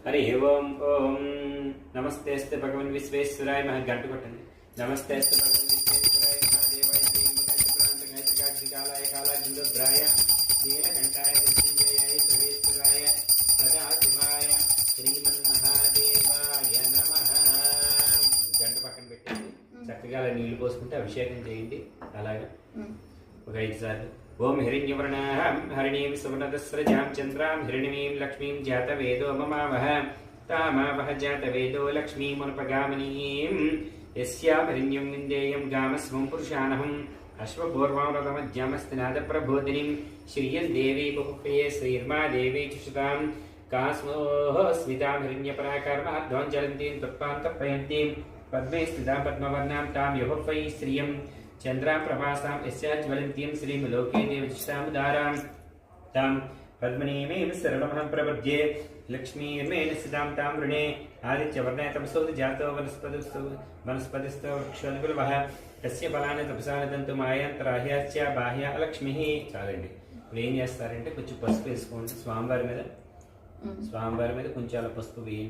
हरि ओम ओम नमस्तेस्ते भगवन् विश्वेश्वराय मह गंट कोट्टंడి नमस्तेस्ते भगवन् विश्वेश्वराय महादेवाय श्रीमकांतकाय कालाग्निरुद्राय नीलकंठाय मृत्युंजयाय सर्वेश्वराय सदाशिवाय श्रीमन्महादेवाय नमः గంట పక్కన పెట్టండి చక్కగా నీళ్లు పోసుకుంటే అభిషేకం చేయండి అలాగే ఒక 5 సార్లు ओम हिरण्यवर्णां हरिणीं सुवर्णदस्रजां चन्द्रां हिरण्यमीं लक्ष्मीं जातवेदो ममावह तामावह जातवेदो लक्ष्मीमुपगामिनीं यस्यां हिरण्यं विन्देयं गामस्वं पुरुषानहम् अश्वपूर्वामृतमज्जामस्तिनादप्रबोधिनीं श्रियं देवी बहुप्रिये श्रीर्मा देवी चुषतां कास्मोः स्मितां हिरण्यपराकर्माध्वञ्जलन्तीं तत्पान्तप्रयन्तीं पद्मे स्थितां पद्मवर्णां तां यहुर्वै श्रियं चंद्रां प्रभासां यस्यां ज्वलन्तीं श्रीं लोके देवचितां दारां तां पद्मनीमेव शरणमहं प्रपद्ये लक्ष्मीर्मेण स्थितां तां वृणे आदित्यवर्णे तपसो जातो वनस्पतिस्थो वृक्षोद्बलवः तस्य फलानि तपसा नदन्तु मायांतराह्याश्च बाह्या लक्ष्मीः చాలండి. ఇప్పుడు ఏం చేస్తారంటే కొంచెం పసుపు వేసుకోండి స్వామివారి మీద కొంచెం అలా పసుపు వేయండి.